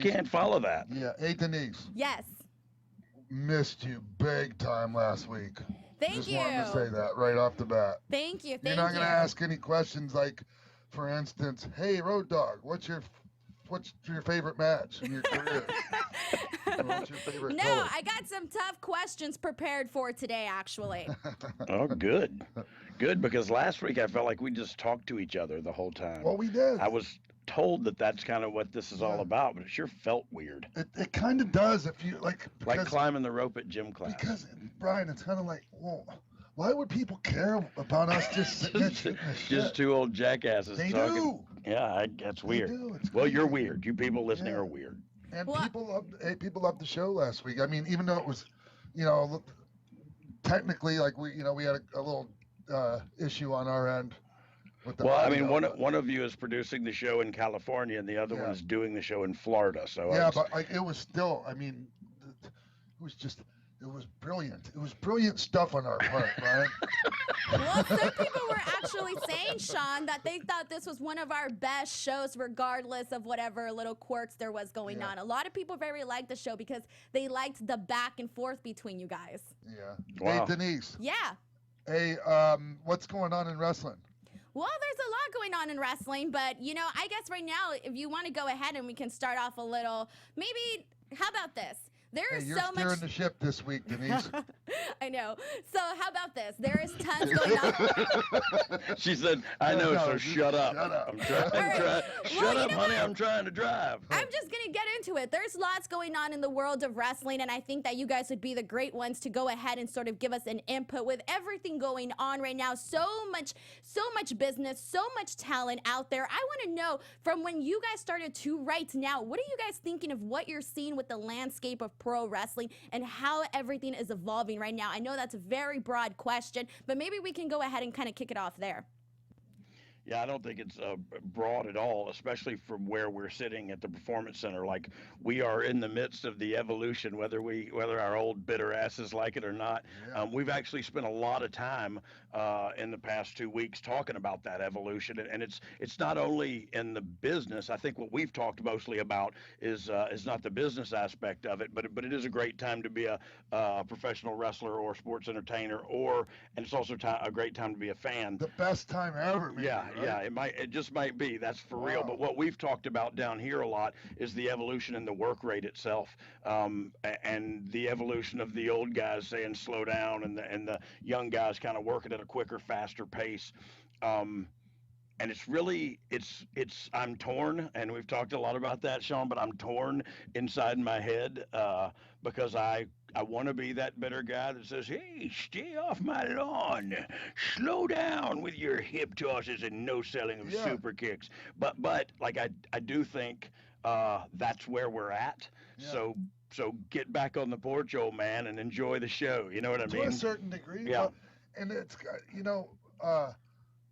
can't follow that. Yeah. Hey, Denise. Yes. Missed you big time last week. Thank Just wanted to say you. that right off the bat. Thank you. You're Thank not going to you. ask any questions like, for instance, hey, Road Dogg, what's your favorite match in your career? What's your favorite No, color? I got some tough questions prepared for today, actually. Oh, good. Good, because last week I felt like we just talked to each other the whole time. Well, we did. I was told that that's kind of what this is all Yeah. about, but it sure felt weird. It kind of does if you like Like climbing the rope at gym class. because Brian, it's kind of like, well, why would people care about us just sitting there shooting the shit? Just two old jackasses They talking. do. Yeah, that's weird. do. It's Well, you're crazy. weird. You people listening Yeah. are weird. And Well- people loved the show last week. I mean, even though it was, you know, technically like we had a little issue on our end with the Well, I mean, audio, one of you is producing the show in California, and the other Yeah. one is doing the show in Florida. So yeah, it's- but like it was still. I mean, it was brilliant. It was brilliant stuff on our part, right? Well, some people were actually saying, Sean, that they thought this was one of our best shows, regardless of whatever little quirks there was going Yeah. on. A lot of people very liked the show because they liked the back and forth between you guys. Yeah. Wow. Hey, Denise. Yeah. Hey, what's going on in wrestling? Well, there's a lot going on in wrestling, but, I guess right now, if you want to go ahead and we can start off a little, maybe, how about this? There Hey, is you're so steering much. the ship this week, Denise. I know. So how about this? There is tons going on. She said, "I know, No, so just shut up. shut up. I'm trying. All right. Well, Shut you up, know honey. what? I'm trying to drive." I'm just going to get into it. There's lots going on in the world of wrestling, and I think that you guys would be the great ones to go ahead and sort of give us an input with everything going on right now. So much business, so much talent out there. I want to know from when you guys started to right now, what are you guys thinking of what you're seeing with the landscape of pro wrestling and how everything is evolving right now? I know that's a very broad question, but maybe we can go ahead and kind of kick it off there. Yeah, I don't think it's broad at all, especially from where we're sitting at the Performance Center. Like, we are in the midst of the evolution, whether our old bitter asses like it or not. Yeah. We've actually spent a lot of time in the past 2 weeks talking about that evolution, and it's not only in the business. I think what we've talked mostly about is not the business aspect of it, but it is a great time to be a professional wrestler or sports entertainer, and it's also a great time to be a fan. The best time ever, maybe, Yeah, right? yeah, it just might be. That's for real. Wow. But what we've talked about down here a lot is the evolution in the work rate itself, and the evolution of the old guys saying slow down, and the young guys kind of working at a quicker, faster pace. And it's really, I'm torn, and we've talked a lot about that, Sean, but I'm torn inside my head because I want to be that bitter guy that says, "Hey, stay off my lawn, slow down with your hip tosses and no selling of Yeah. super kicks." But like I do think that's where we're at. Yeah. So get back on the porch, old man, and enjoy the show. You know what I To mean? a certain degree. Yeah. And it's,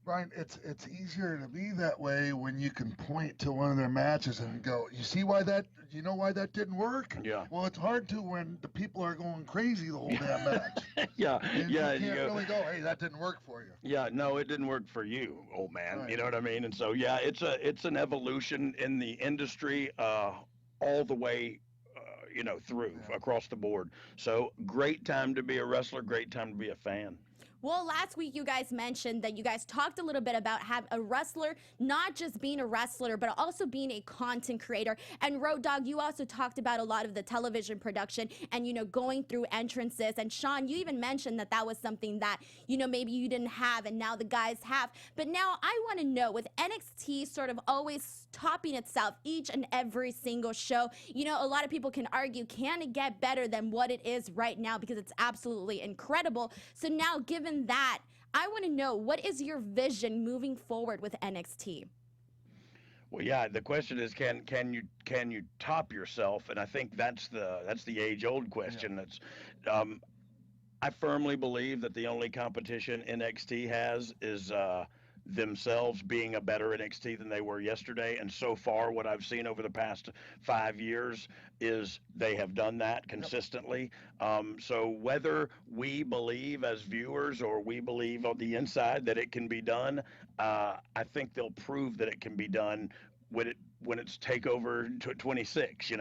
Brian, it's easier to be that way when you can point to one of their matches and go, you know why that didn't work? Yeah. Well, it's hard to when the people are going crazy the whole damn match. Yeah, You yeah. can't you go, really go, hey, that didn't work for you. Yeah, no, it didn't work for you, old man. Right. You know what I mean? And so, yeah, it's an evolution in the industry all the way, through Yeah. across the board. So great time to be a wrestler, great time to be a fan. Well, last week you guys mentioned that you guys talked a little bit about having a wrestler, not just being a wrestler, but also being a content creator. And Road Dogg, you also talked about a lot of the television production and, going through entrances. And Sean, you even mentioned that was something that, maybe you didn't have and now the guys have. But now I want to know, with NXT sort of always topping itself each and every single show, a lot of people can argue, can it get better than what it is right now? Because it's absolutely incredible. So now, given that, I want to know, what is your vision moving forward with NXT? Well, yeah, the question is, can you top yourself? And I think that's the age-old question. That's I firmly believe that the only competition NXT has is themselves being a better NXT than they were yesterday. And so far, what I've seen over the past 5 years is they have done that consistently. So whether we believe as viewers or we believe on the inside that it can be done, I think they'll prove that it can be done when it's Takeover 26.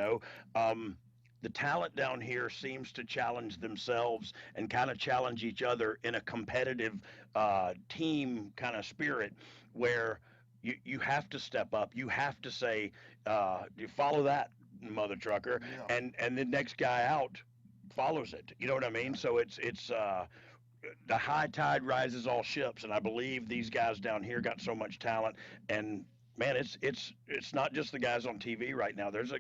The talent down here seems to challenge themselves and kind of challenge each other in a competitive team kind of spirit where you have to step up. You have to say, you follow that, mother trucker, Yeah. and the next guy out follows it. You know what I mean? So it's the high tide rises all ships, and I believe these guys down here got so much talent. And man, it's not just the guys on TV right now. There's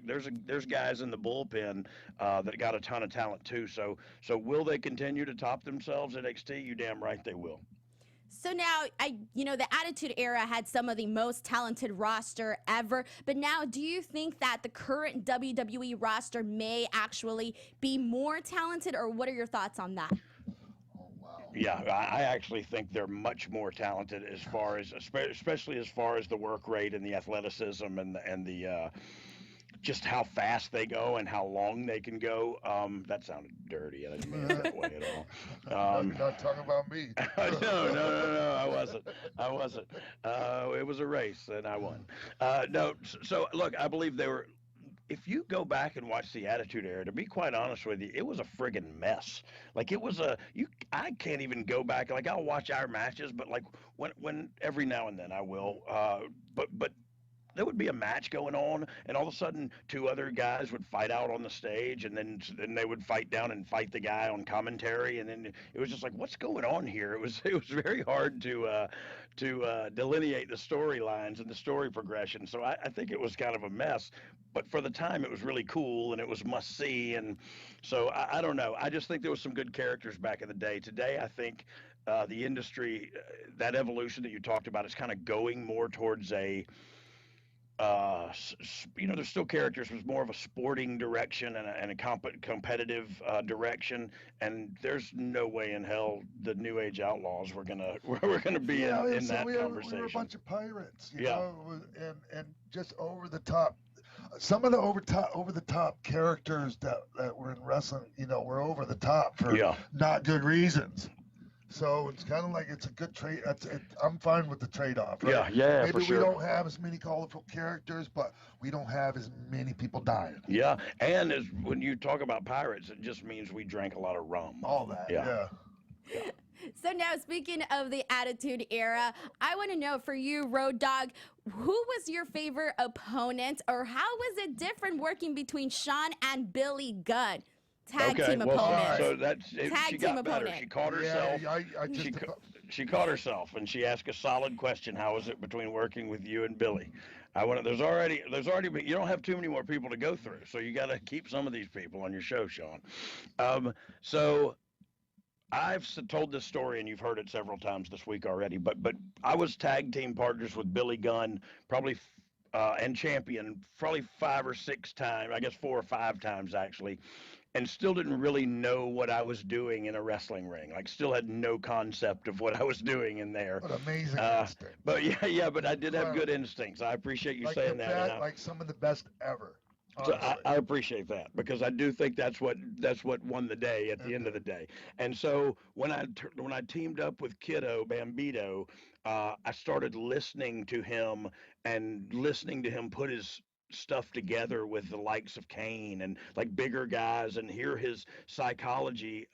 guys in the bullpen that got a ton of talent too. So will they continue to top themselves at NXT? You damn right they will. So now, the Attitude Era had some of the most talented roster ever. But now, do you think that the current WWE roster may actually be more talented, or what are your thoughts on that? Yeah, I actually think they're much more talented as far as, especially as far as the work rate and the athleticism and the just how fast they go and how long they can go. That sounded dirty. I didn't mean it that way at all. You're not talking about me. No, I wasn't. It was a race and I won. No, so look, I believe they were. If you go back and watch the Attitude Era, to be quite honest with you, it was a friggin' mess. Like it was I can't even go back. Like I'll watch our matches, but like when every now and then I will. But there would be a match going on, and all of a sudden, two other guys would fight out on the stage, and then they would fight down and fight the guy on commentary, and then it was just like, what's going on here? It was very hard to delineate the storylines and the story progression. So I think it was kind of a mess, but for the time, it was really cool and it was must see. And so I don't know. I just think there was some good characters back in the day. Today, I think the industry, that evolution that you talked about, is kind of going more towards a there's still characters with more of a sporting direction and a competitive direction, and there's no way in hell the New Age Outlaws we're gonna be in that conversation. We were a bunch of pirates, you Yeah. know, and just over the top. Some of the over the top characters that were in wrestling, were over the top for not good reasons. So it's kind of like it's a good trade. I'm fine with the trade-off. Right? Yeah, Maybe for sure. we don't have as many colorful characters, but we don't have as many people dying. Yeah, and when you talk about pirates, it just means we drank a lot of rum. All that. Yeah. So now, speaking of the Attitude Era, I want to know for you, Road Dogg, who was your favorite opponent, or how was it different working between Shawn and Billy Gunn? Tag team opponent. So she got better. Opponent. She caught herself. Yeah, she caught herself, and she asked a solid question. How was it between working with you and Billy? There's already, but you don't have too many more people to go through, so you got to keep some of these people on your show, Shawn. So I've told this story, and you've heard it several times this week already. But I was tag team partners with Billy Gunn, probably. And champion probably 5 or 6 times, I guess 4 or 5 times actually, and still didn't really know what I was doing in a wrestling ring. Like still had no concept of what I was doing in there. What amazing instinct. But but I did have good instincts. I appreciate you saying that. Like some of the best ever. So I appreciate that, because I do think that's what won the day at the end of the day. And so when I teamed up with Kiddo Bambito, I started listening to him put his stuff together with the likes of Kane and like bigger guys, and hear his psychology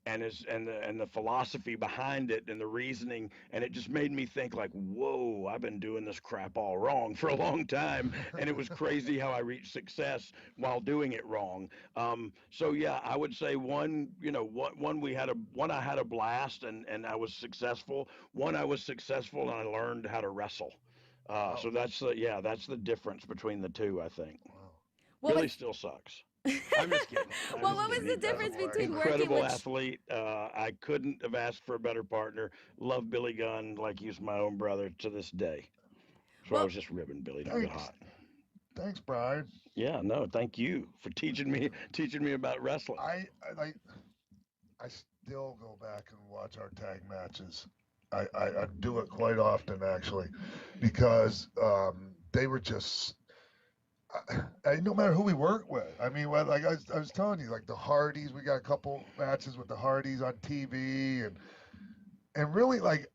and the philosophy behind it and the reasoning, and it just made me think like, whoa, I've been doing this crap all wrong for a long time, and it was crazy how I reached success while doing it wrong. So yeah, I would say one I had a blast and I was successful. One I was successful and I learned how to wrestle. So that's the difference between the two, I think. Well, Billy still sucks. I'm just kidding. What was the difference between incredible working with athlete? I couldn't have asked for a better partner. Love Billy Gunn like he's my own brother to this day. So I was just ribbing Billy. Don't get hot. Thanks, Brian. Yeah, no, thank you for teaching me about wrestling. I still go back and watch our tag matches. I do it quite often actually, because they were just. No matter who we work with. I mean, like I was telling you, like the Hardys, we got a couple matches with the Hardys on TV, and really like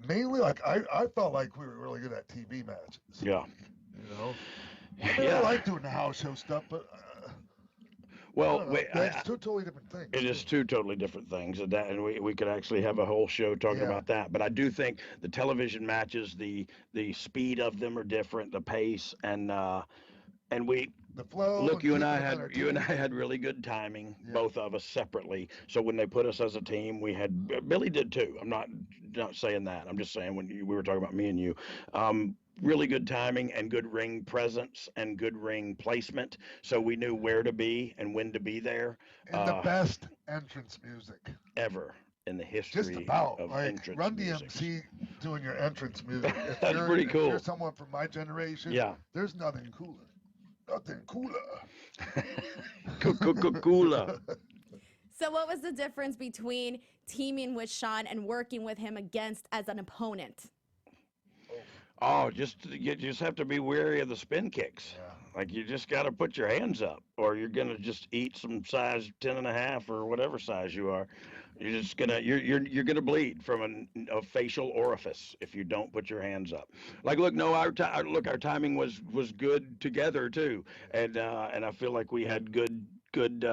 mainly like I felt like we were really good at TV matches. Yeah. You know. I mean, I like doing the house show stuff, but. Well, it's two totally different things. It is two totally different things, and we could actually have a whole show talking about that. But I do think the television matches, the speed of them are different, the pace, and we. The flow. Look, you and I had really good timing, both of us separately. So when they put us as a team, we had Billy did too. I'm not saying that. I'm just saying we were talking about me and you. Really good timing and good ring presence and good ring placement. So we knew where to be and when to be there. And the best entrance music ever in the history just about of like entrance Run music. DMC doing your entrance music. That's pretty cool. If you're someone from my generation, there's nothing cooler. Nothing cooler. Cooler. So what was the difference between teaming with Sean and working with him against as an opponent? Oh, you just have to be wary of the spin kicks. Yeah. Like you just got to put your hands up, or you're gonna just eat some size 10.5 or whatever size you are. You're just you're gonna bleed from a facial orifice if you don't put your hands up. Like look, no, our timing was good together too, and I feel like we had good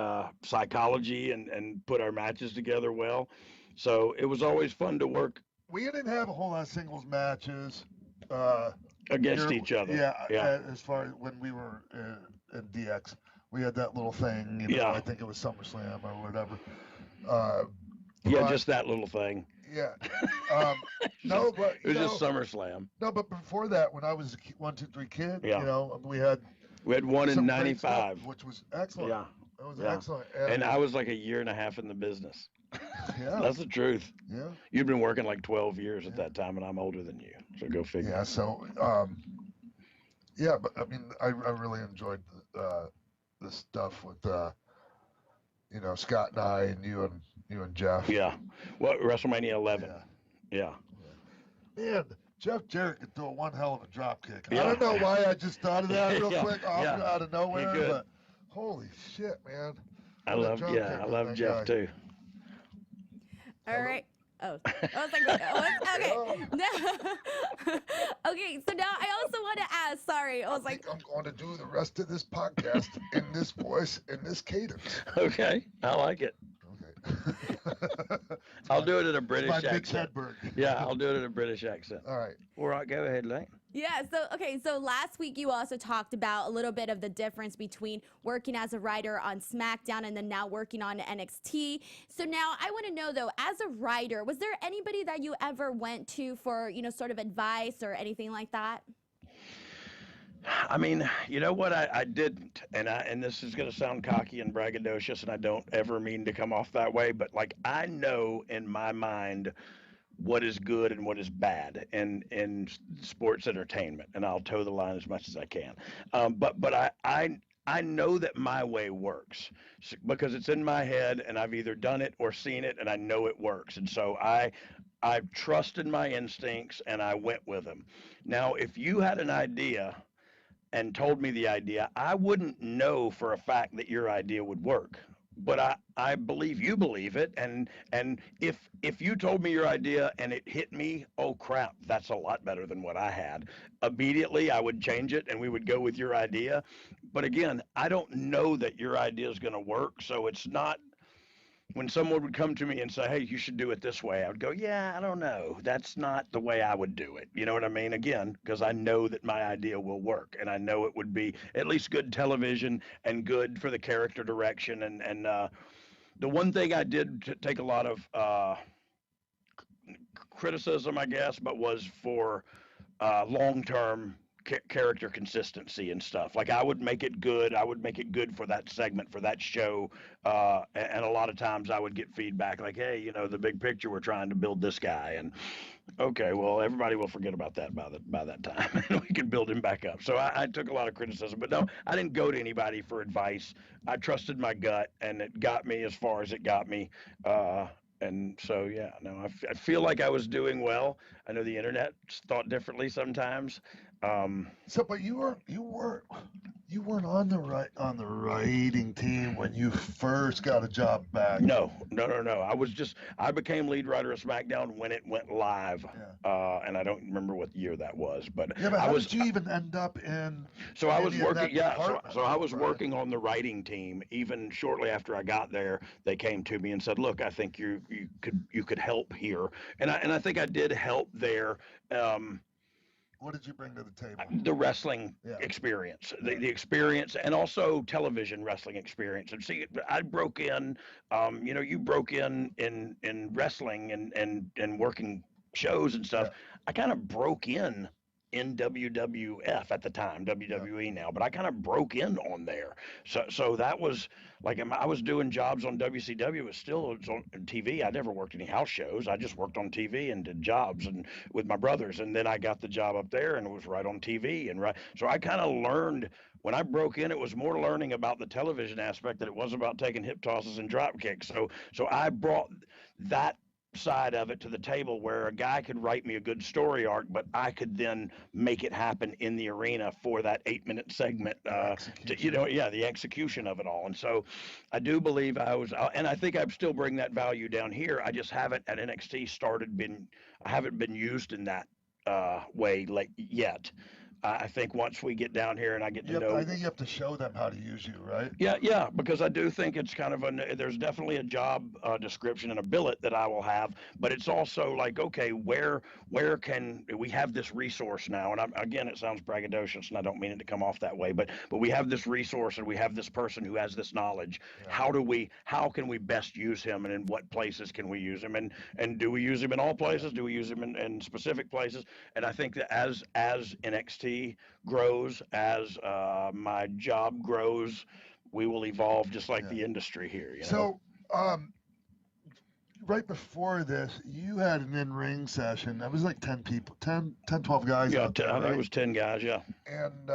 psychology and put our matches together well. So it was always fun to work. We didn't have a whole lot of singles matches. Against each other. Yeah. As far as when we were in DX, we had that little thing. You know, I think it was SummerSlam or whatever. Just that little thing. Yeah. No, but it was just SummerSlam. No, but before that, when I was a 1, 2, 3 kid, you know, we had one in '95, which was excellent. Yeah. That was excellent. And I was like a year and a half in the business. Yeah. That's the truth. Yeah. You'd been working like 12 years at that time, and I'm older than you. So go figure. Yeah. So, but I mean, I really enjoyed the stuff with, you know, Scott and I and you and Jeff. Yeah. What WrestleMania 11? Yeah. Man, Jeff Jarrett could throw one hell of a drop kick. I don't know why I just thought of that real quick out of nowhere, but holy shit, man. I love Jeff too. All right. Oh, I was like, okay. No. Okay, so now I also want to ask, sorry, I think I'm going to do the rest of this podcast in this voice, in this cadence. Okay, I like it. Okay. I'll do it in a British accent. Yeah, I'll do it in a British accent. All right. All right, go ahead, Lane. Yeah, so last week you also talked about a little bit of the difference between working as a writer on SmackDown and then now working on NXT. So now I want to know though, as a writer, was there anybody that you ever went to for, you know, sort of advice or anything like that? I mean, you know what? I didn't, and this is going to sound cocky and braggadocious, and I don't ever mean to come off that way, but like I know in my mind what is good and what is bad in sports entertainment, and I'll toe the line as much as I can. But I know that my way works because it's in my head, and I've either done it or seen it, and I know it works, and so I trusted my instincts and I went with them. Now, if you had an idea and told me the idea, I wouldn't know for a fact that your idea would work. But I believe you believe it, and if you told me your idea and it hit me, oh crap, that's a lot better than what I had. Immediately I would change it and we would go with your idea. But again, I don't know that your idea is going to work, so it's not. When someone would come to me and say, hey, you should do it this way, I would go, yeah, I don't know. That's not the way I would do it. You know what I mean? Again, because I know that my idea will work, and I know it would be at least good television and good for the character direction. And the one thing I did take a lot of criticism, I guess, but was for long-term character consistency and stuff. Like I would make it good. I would make it good for that segment, for that show. And a lot of times I would get feedback like, hey, you know, the big picture, we're trying to build this guy. And okay, well, everybody will forget about that by that time and we can build him back up. So I took a lot of criticism, but no, I didn't go to anybody for advice. I trusted my gut and it got me as far as it got me. And so, yeah, no, I feel like I was doing well. I know the internet thought differently sometimes. But you weren't on the writing team when you first got a job back. No. I became lead writer of SmackDown when it went live. Yeah. And I don't remember what year that was, but yeah. But how did you even end up in? So I was working. Yeah. So I was right. working on the writing team. Even shortly after I got there, they came to me and said, "Look, I think you could help here," and I think I did help there. What did you bring to the table? The wrestling experience, the experience, and also television wrestling experience. And see, I broke in, you broke in wrestling and working shows and stuff. Yeah. I kind of broke in WWF at the time, WWE now, but I kind of broke in on there. So that was like I was doing jobs on WCW, but still it was on TV. I never worked any house shows. I just worked on TV and did jobs and with my brothers, and then I got the job up there and it was right on TV and right. So I kind of learned. When I broke in, it was more learning about the television aspect than it was about taking hip tosses and drop kicks. So I brought that side of it to the table where a guy could write me a good story arc, but I could then make it happen in the arena for that 8-minute segment. The execution of it all. And so I do believe and I think I still bring that value down here. I just haven't at NXT I haven't been used in that way yet. I think once we get down here and I get to know, I think you have to show them how to use you, right? Yeah, because I do think it's kind of there's definitely a job description and a billet that I will have, but it's also like, okay, where can we have this resource now? And again, it sounds braggadocious, and I don't mean it to come off that way, but we have this resource and we have this person who has this knowledge. Yeah. How can we best use him, and in what places can we use him, and do we use him in all places? Do we use him in specific places? And I think that as NXT grows, as my job grows, we will evolve just like the industry here. So, right before this, you had an in-ring session. That was like 10 people, 10, 12 guys. Yeah, out there, I think it was 10 guys, yeah. And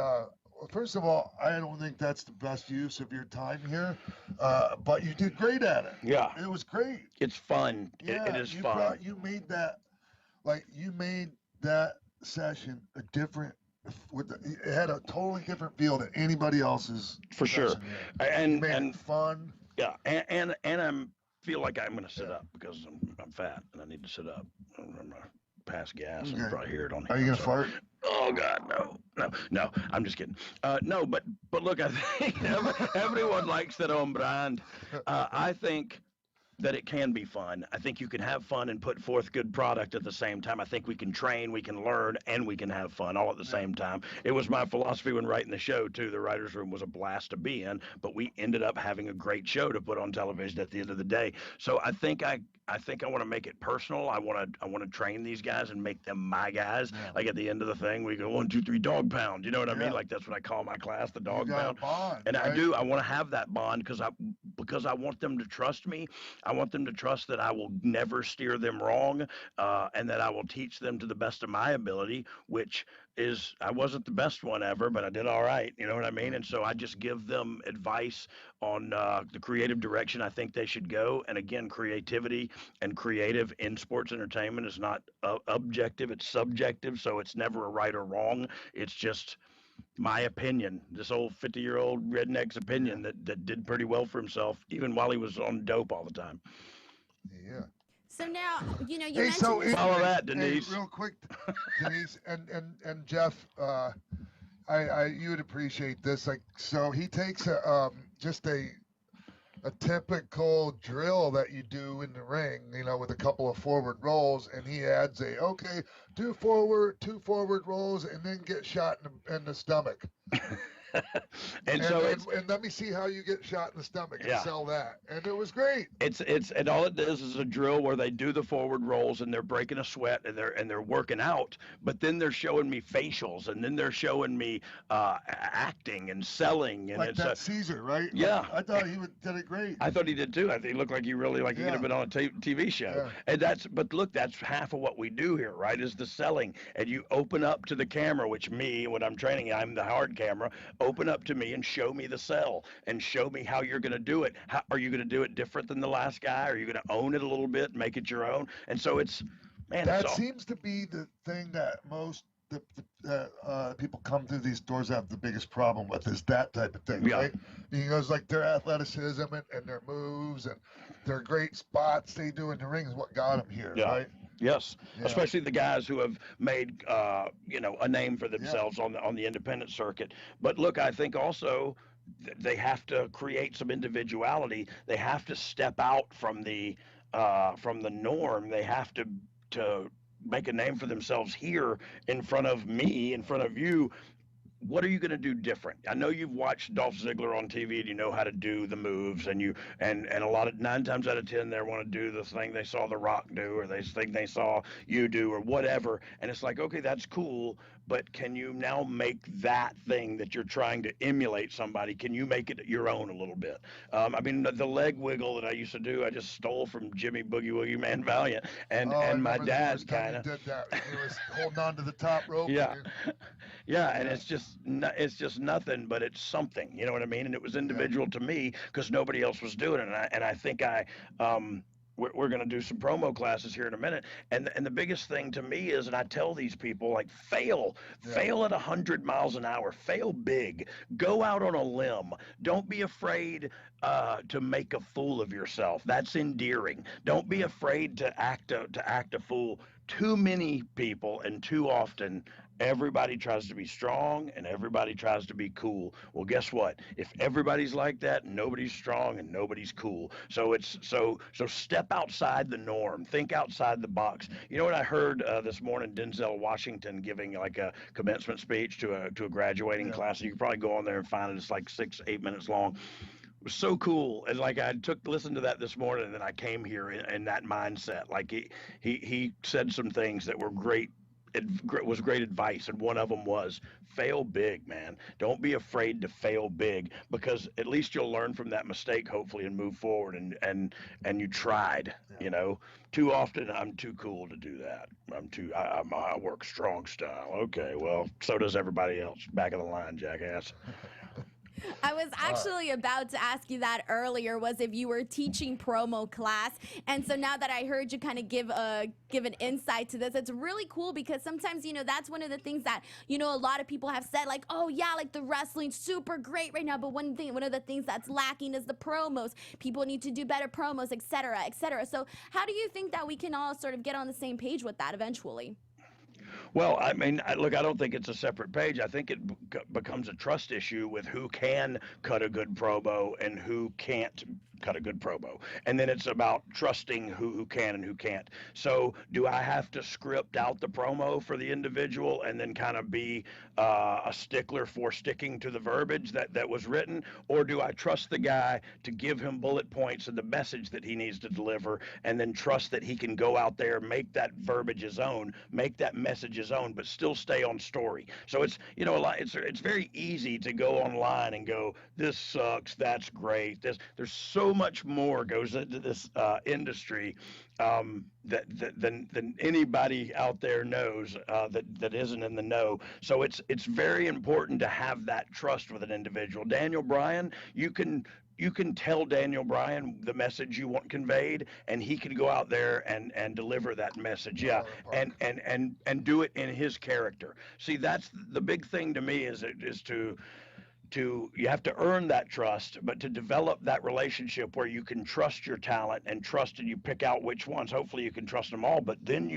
first of all, I don't think that's the best use of your time here, but you did great at it. Yeah. It was great. It's fun. Yeah, it is fun. You made that session a different. It had a totally different feel than anybody else's. For sure, and made it fun. Yeah, and I feel like I'm going to sit up because I'm fat and I need to sit up. I'm going to pass gas and probably hear it on here. Are you going to fart? Oh God, no. I'm just kidding. No, but look, I think everyone likes that on brand. I think that it can be fun. I think you can have fun and put forth good product at the same time. I think we can train, we can learn, and we can have fun all at the same time. It was my philosophy when writing the show too. The writer's room was a blast to be in, but we ended up having a great show to put on television at the end of the day. So I think I want to make it personal. I want to train these guys and make them my guys. Yeah. Like at the end of the thing, we go 1, 2, 3 dog pound. You know what I mean? Like that's what I call my class, the dog pound. Bond, and right? I want to have that bond because I want them to trust me. I want them to trust that I will never steer them wrong, and that I will teach them to the best of my ability, which is I wasn't the best one ever, but I did all right. You know what I mean? And so I just give them advice on the creative direction I think they should go. And again, creativity and creative in sports entertainment is not objective, it's subjective. So it's never a right or wrong. It's just my opinion, this old 50-year-old redneck's opinion that did pretty well for himself, even while he was on dope all the time. Yeah. So now, you mentioned follow that, Denise. Real quick, Denise and Jeff, you would appreciate this. Like, so he takes just a typical drill that you do in the ring, with a couple of forward rolls, and he adds two forward rolls, and then get shot in the stomach. and let me see how you get shot in the stomach and sell that. And it was great. And all it is a drill where they do the forward rolls and they're breaking a sweat and they're working out, but then they're showing me facials and then they're showing me acting and selling, and like it's that Caesar, right? Yeah, I thought he did it great. I thought he did too. I think he looked like he really he could have been on a TV show. Yeah. And but look, that's half of what we do here, right? Is the selling, and you open up to the camera, which when I'm training, I'm the hard camera. Open up to me and show me the sell and show me how you're going to do it. How are you going to do it different than the last guy? Are you going to own it a little bit, make it your own? And so Man, that seems to be the thing that most people come through these doors have the biggest problem with, is that type of thing, right? Because like their athleticism and their moves and their great spots they do in the ring is what got them here, right? Yes, especially the guys who have made a name for themselves on the independent circuit. But look, I think also they have to create some individuality. They have to step out from the norm. They have to make a name for themselves here in front of me, in front of you. What are you going to do different? I know you've watched Dolph Ziggler on TV and you know how to do the moves, and a lot of 9 times out of 10 they want to do the thing they saw The Rock do, or they think they saw you do, or whatever. And it's like, okay, that's cool, but can you now make that thing that you're trying to emulate somebody? Can you make it your own a little bit? I mean, the leg wiggle that I used to do, I just stole from Jimmy Boogie Woogie Man Valiant, and my dad kind of did that. He was holding on to the top rope. And it's just nothing, but it's something, you know what I mean? And it was individual to me because nobody else was doing it, and I think we're going to do some promo classes here in a minute, and the biggest thing to me is, and I tell these people, like, fail at 100 miles an hour, fail big, go out on a limb, don't be afraid to make a fool of yourself. That's endearing. Don't be afraid to act a fool. Too many people and too often everybody tries to be strong and everybody tries to be cool. Well, guess what? If everybody's like that, nobody's strong and nobody's cool. So so step outside the norm. Think outside the box. You know what I heard this morning? Denzel Washington giving like a commencement speech to a graduating class. You can probably go on there and find it. It's like 6-8 minutes long. It was so cool, and like I listened to that this morning, and then I came here in that mindset. Like he said some things that were great. It was great advice, and one of them was fail big, man. Don't be afraid to fail big, because at least you'll learn from that mistake, hopefully, and move forward. And you tried. You know, too often I'm too cool to do that. I work strong style. Okay, well, so does everybody else. Back of the line, jackass. I was actually about to ask you that earlier, was if you were teaching promo class. And so now that I heard you kind of give an insight to this, it's really cool, because sometimes, that's one of the things that, a lot of people have said, like, oh yeah, like the wrestling's super great right now, but one of the things that's lacking is the promos. People need to do better promos, et cetera, et cetera. So how do you think that we can all sort of get on the same page with that eventually? Well, I mean, look, I don't think it's a separate page. I think it becomes a trust issue with who can cut a good promo and who can't cut a good promo. And then it's about trusting who can and who can't. So do I have to script out the promo for the individual and then kind of be a stickler for sticking to the verbiage that was written? Or do I trust the guy to give him bullet points and the message that he needs to deliver, and then trust that he can go out there, make that verbiage his own, make that message his own, but still stay on story? So it's, it's very easy to go online and go, this sucks, that's great. There's so much more goes into this industry than anybody out there knows that isn't in the know. So it's very important to have that trust with an individual. Daniel Bryan, you can tell Daniel Bryan the message you want conveyed, and he can go out there and deliver that message. Yeah, and do it in his character. See, that's the big thing to me, is to you have to earn that trust, but to develop that relationship where you can trust your talent and you pick out which ones. Hopefully you can trust them all, but then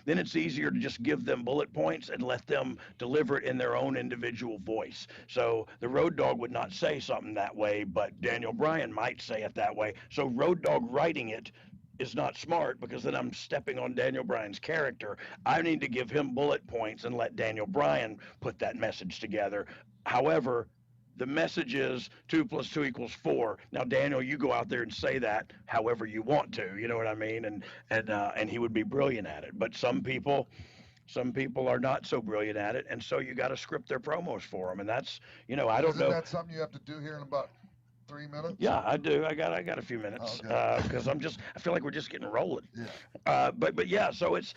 it's easier to just give them bullet points and let them deliver it in their own individual voice. So the Road Dogg would not say something that way, but Daniel Bryan might say it that way. So Road Dogg writing it is not smart, because then I'm stepping on Daniel Bryan's character. I need to give him bullet points and let Daniel Bryan put that message together. However, the message is 2 + 2 = 4. Now, Daniel, you go out there and say that however you want to, you know what I mean? And he would be brilliant at it. But some people are not so brilliant at it, and so you got to script their promos for them. And that's, I don't know. Isn't that something you have to do here in about 3 minutes? Yeah, I do. I got a few minutes because I feel like we're just getting rolling. But yeah, so it's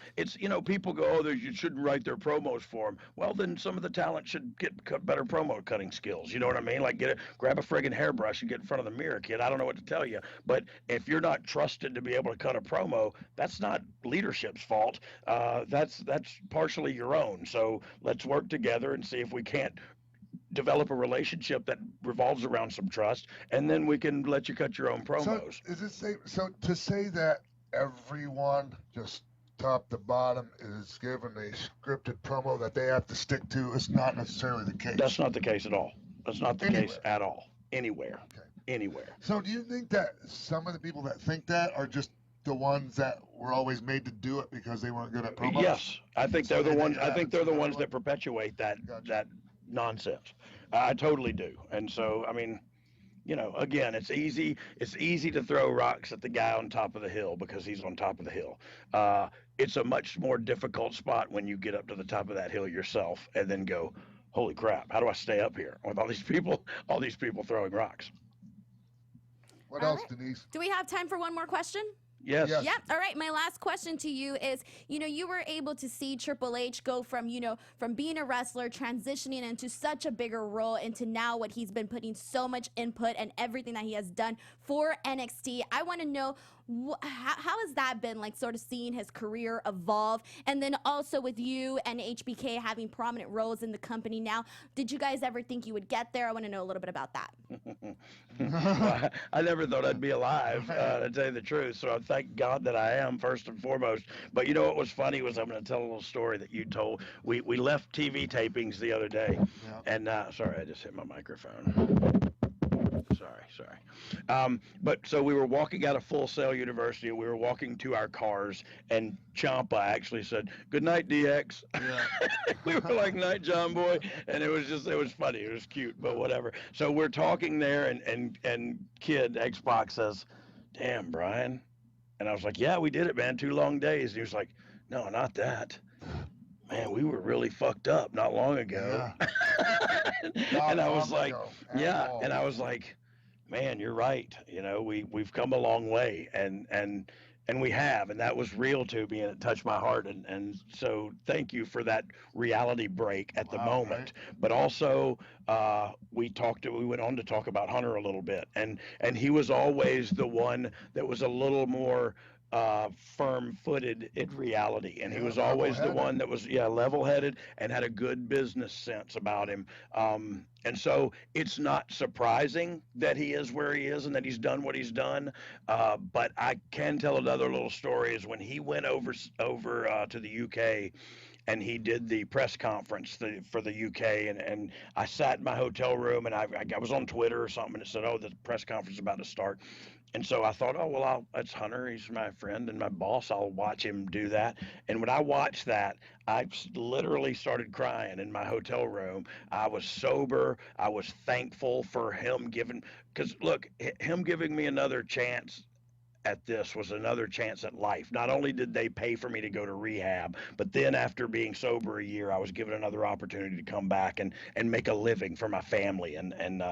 people go, oh, you shouldn't write their promos for them. Well, then some of the talent should get better promo cutting skills. You know what I mean? Like grab a friggin' hairbrush and get in front of the mirror, kid. I don't know what to tell you, but if you're not trusted to be able to cut a promo, that's not leadership's fault. That's partially your own. So let's work together and see if we can't develop a relationship that revolves around some trust, and then we can let you cut your own promos. So is it safe? So to say that everyone, just top to bottom, is given a scripted promo that they have to stick to is not necessarily the case. That's not the case at all. That's not the case at all. Anywhere. Okay. Anywhere. So do you think that some of the people that think that are just the ones that were always made to do it because they weren't good at promos? Yes, I think they're the ones. I think they're the ones that perpetuate that nonsense. I totally do. And so, I mean, again, it's easy to throw rocks at the guy on top of the hill because he's on top of the hill. It's a much more difficult spot when you get up to the top of that hill yourself and then go, holy crap, how do I stay up here with all these people throwing rocks? What else, Denise? Do we have time for one more question? Yes. Yep. All right. My last question to you is, you were able to see Triple H go from, from being a wrestler, transitioning into such a bigger role into now what he's been putting so much input and everything that he has done for NXT. I want to know, how has that been, like, sort of seeing his career evolve? And then also with you and HBK having prominent roles in the company now, did you guys ever think you would get there? I want to know a little bit about that. Well, I never thought I'd be alive, to tell you the truth. So I thank God that I am, first and foremost. But what was funny was, I'm going to tell a little story that you told. We left TV tapings the other day. And sorry, I just hit my microphone. Sorry. But so we were walking out of Full Sail University. We were walking to our cars, and Ciampa actually said, "Good night, DX." Yeah. We were like, "Night, John boy," and it was funny. It was cute, but whatever. So we're talking there, and kid X-Pac says, "Damn, Brian," and I was like, "Yeah, we did it, man. 2 long days." And he was like, "No, not that. Man, we were really fucked up not long ago." Yeah. And I was like, and I was like, man, you're right. We've come a long way, and we have, and that was real to me, and it touched my heart, and so thank you for that reality break at the moment. Right. But also, we went on to talk about Hunter a little bit, and he was always the one that was a little more firm-footed in reality, and he was always the one that was level-headed and had a good business sense about him. And so it's not surprising that he is where he is and that he's done what he's done. But I can tell another little story is when he went over to the UK and he did the press conference for the UK, and I sat in my hotel room, and I was on Twitter or something, and it said, "Oh, the press conference is about to start." And so I thought, oh, well, that's Hunter. He's my friend and my boss. I'll watch him do that. And when I watched that, I literally started crying in my hotel room. I was sober. I was thankful for him because look, him giving me another chance at this was another chance at life. Not only did they pay for me to go to rehab, but then after being sober a year, I was given another opportunity to come back and make a living for my family. And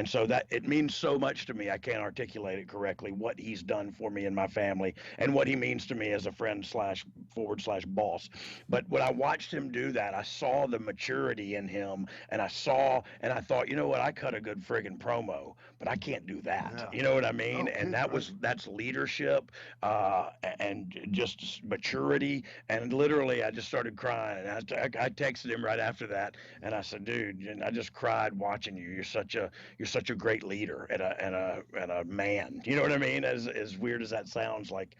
so that it means so much to me. I can't articulate it correctly, what he's done for me and my family and what he means to me as a friend / boss. But when I watched him do that, I saw the maturity in him, and I thought, I cut a good friggin' promo, but I can't do that. Yeah. You know what I mean? Okay, and that's leadership and just maturity. And literally, I just started crying. And I texted him right after that, and I said, "Dude," and I just cried watching you. You're such a great leader and a man. You know what I mean? As weird as that sounds, like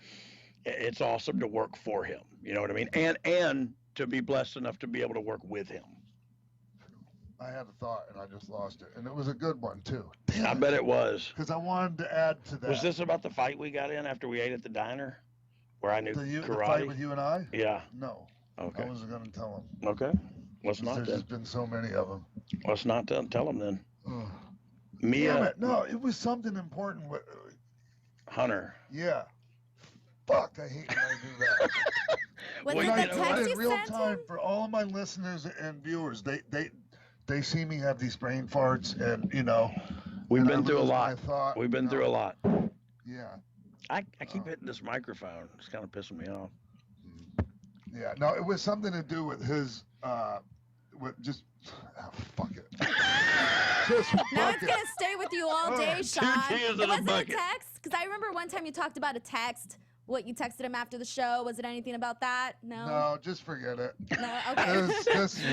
it's awesome to work for him. You know what I mean? And to be blessed enough to be able to work with him. I had a thought, and I just lost it. And it was a good one, too. I bet it was. Because I wanted to add to that. Was this about the fight we got in after we ate at the diner? Where I knew karate? The fight with you and I? Yeah. No. Okay. I wasn't going to tell him. Okay. Let's not then. There's been so many of them. Let's not tell him then. Mia. Damn it. No, it was something important. Hunter. Yeah. Fuck, I hate when I do that. Was it the text you in real sent time him? for all of my listeners and viewers, they see me have these brain farts, and We've and been I through a lose lot. my thought, We've been through a lot. Yeah. I keep hitting this microphone. It's kind of pissing me off. Yeah. No, it was something to do with his, with just, fuck it. Just Now fuck it's it. gonna stay with you all day, Sean. tears in It a wasn't a bucket. text, because I remember one time you talked about a text. What, you texted him after the show? Was it anything about that? No. No, just forget it. No. Okay.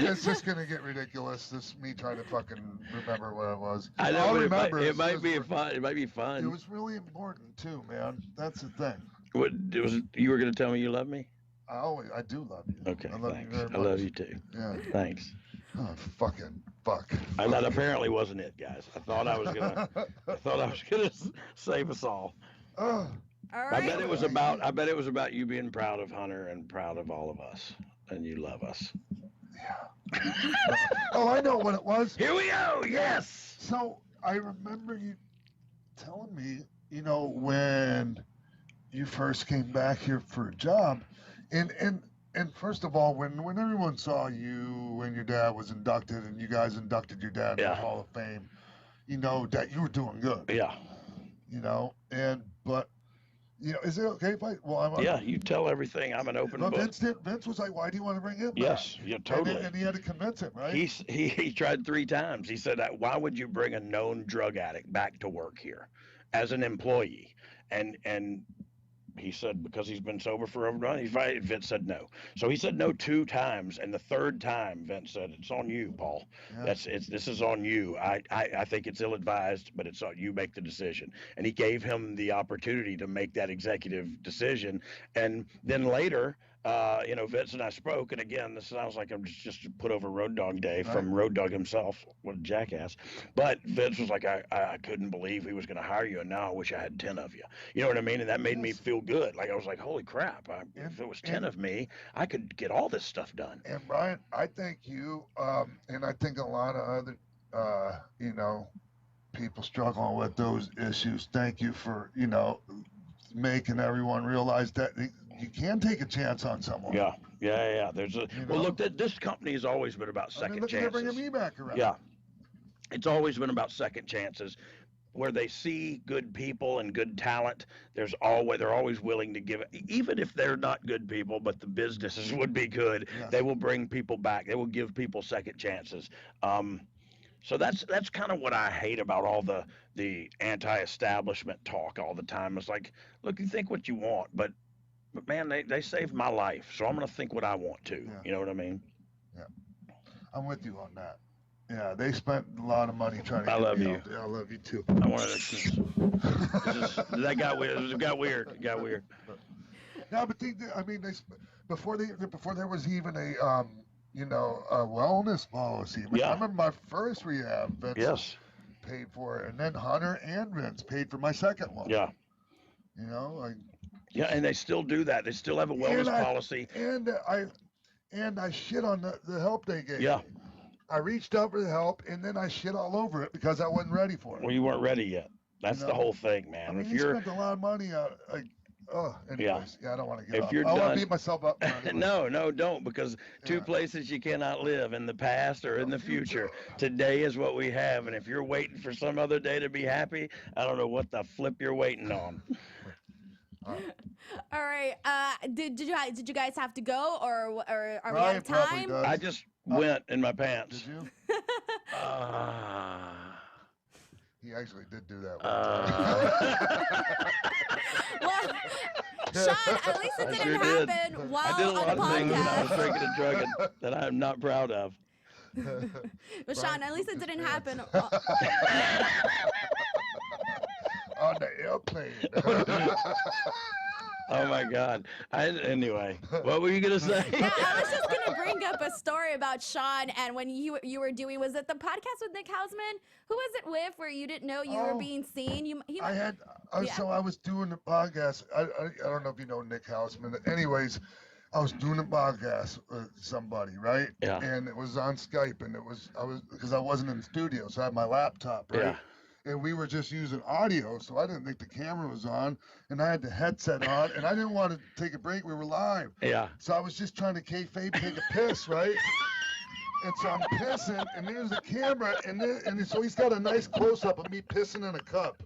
It's just gonna get ridiculous. This me trying to fucking remember what it was. I know. I'll But remember. it might be fun. It might be fun. It was really important too, man. That's the thing. What it was? You were gonna tell me you love me? I do love you. Okay. I love Thanks. you very much. I love you too. Yeah. Thanks. Oh, fucking fuck. And that apparently wasn't it, guys. I thought I was gonna save us all. Oh, All I right. bet it was about you being proud of Hunter and proud of all of us, and you love us. yeah. Oh, I know what it was. Here we go. Yes. So I remember you telling me, when you first came back here for a job, and first of all, when everyone saw you when your dad was inducted and you guys inducted your dad in the Hall of Fame, that you were doing good. Yeah. But is it okay if I'm Yeah, you tell everything. I'm an open But book. Vince was like, "Why do you want to bring him back?" Yes, yeah, totally. And he had to convince him, right? He tried 3 times. He said, "Why would you bring a known drug addict back to work here as an employee?" And he said, because he's been sober for over 20. Vince said no. So he said no 2 times, and the 3rd time, Vince said, "It's on you, Paul. Yeah. This is on you. I think it's ill-advised, but it's on you. Make the decision." And he gave him the opportunity to make that executive decision. And then later, Vince and I spoke, and again, this sounds like I'm just put over Road Dogg Day from Road Dogg himself. What a jackass. But Vince was like, I couldn't believe he was going to hire you, and now I wish I had 10 of you. You know what I mean? And that made me feel good. Like, I was like, holy crap. If it was 10 of me, I could get all this stuff done. And Brian, I thank you, and I think a lot of other, people struggling with those issues. Thank you for, making everyone realize that you can take a chance on someone. Yeah. Well, look, this company has always been about second look, chances. They're bringing me back around. Yeah. It's always been about second chances. Where they see good people and good talent, they're always willing to give it, even if they're not good people, but the businesses would be good. Yes. They will bring people back. They will give people second chances. So that's kind of what I hate about all the anti-establishment talk all the time. It's like, look, you think what you want, but man, they saved my life, so I'm gonna think what I want to. Yeah. You know what I mean? Yeah, I'm with you on that. Yeah, they spent a lot of money trying to. I love you. Yeah, I love you too. I wanted to. That got weird. It got weird. It got weird. No, but before there was even a a wellness policy. I remember my first rehab. Vince paid for it, and then Hunter and Vince paid for my second one. Yeah. Yeah, and they still do that. They still have a wellness policy. And I shit on the help they gave. Yeah. Me. I reached out for the help, and then I shit all over it because I wasn't ready for it. Well, you weren't ready yet. That's the whole thing, man. I mean, if you you're spent a lot of money on. Anyways, I don't want to get off. you're I want done- to beat myself up. No, don't, because 2 places you cannot live, in the past or in the future. Today is what we have, and if you're waiting for some other day to be happy, I don't know what the flip you're waiting on. All right. Did you guys have to go, or are we Ryan out of probably time? does. I just went in my pants. Did you? He actually did do that one time. Well, Sean, at least it I didn't sure did. happen while I did a on lot the of things when I was podcast. drinking and drugging that I am not proud of. But Sean, at least it didn't happen. On the airplane. Oh my God. Anyway, what were you gonna say? Yeah, I was just gonna bring up a story about Sean and when you were doing, was it the podcast with Nick Hausman? Who was it with where you didn't know you were being seen? So I was doing the podcast. I don't know if you know Nick Hausman. Anyways, I was doing a podcast with somebody, right? Yeah. And it was on Skype, and because I wasn't in the studio, so I had my laptop, right? Yeah. And we were just using audio, so I didn't think the camera was on, and I had the headset on, and I didn't want to take a break. We were live. Yeah. So I was just trying to kayfabe take a piss, right? And so I'm pissing, and there's the camera, and so he's got a nice close-up of me pissing in a cup.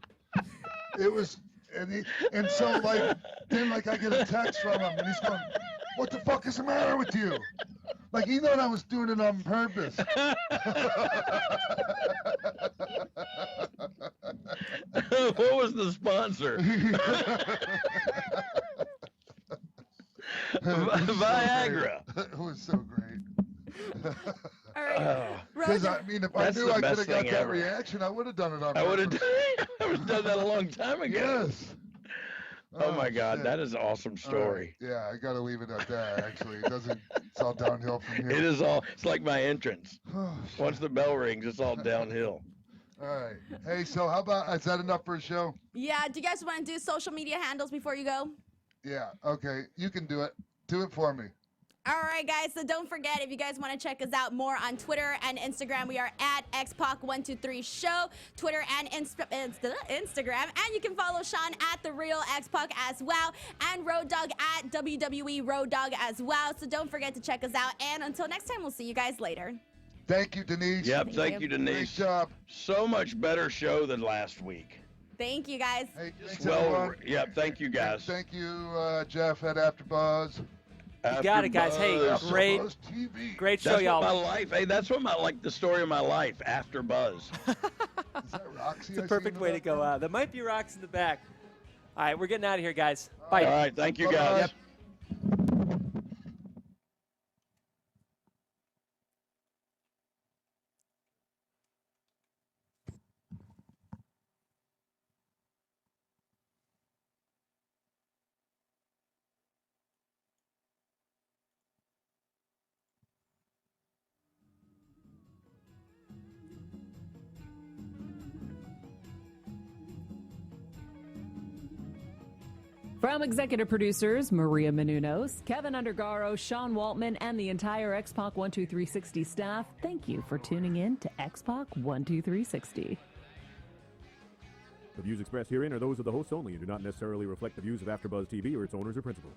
It was, and so like, then like I get a text from him, and he's going, "What the fuck is the matter with you?" Like he thought I was doing it on purpose. What was the sponsor? Viagra. It was so great. All right. Because I mean, if I knew I could have got that reaction, I would have done it on purpose. I would have done that a long time ago. Yes. Oh my God, shit. That is an awesome story. Yeah, I got to leave it at that. Actually, it's all downhill from here. It is all. It's like my entrance. Once the bell rings, it's all downhill. All right. Hey, so how about, is that enough for a show? Yeah. Do you guys want to do social media handles before you go? Yeah. Okay. You can do it. Do it for me. All right, guys. So don't forget, if you guys want to check us out more on Twitter and Instagram, we are at Xpac123 Show, Twitter and Instagram. And you can follow Sean at The Real X-Pac as well, and Road Dogg at WWE Road Dogg as well. So don't forget to check us out. And until next time, we'll see you guys later. Thank you, Denise. Yep, thank you, Denise. Great job. So much better show than last week. Thank you, guys. Hey, thanks, everyone. Yep, thank you, guys. Thank you, Jeff at AfterBuzz. You got it, guys. Hey, great show, y'all. That's my life. Hey, that's what the story of my life, AfterBuzz. Is that Roxy? It's a perfect way to go out. There might be rocks in the back. All right, we're getting out of here, guys. Bye. All right, thank you, guys. Yep. From executive producers Maria Menounos, Keven Undergaro, Sean Waltman, and the entire Xpac 12360 staff, thank you for tuning in to Xpac 12360. The views expressed herein are those of the hosts only and do not necessarily reflect the views of AfterBuzz TV or its owners or principals.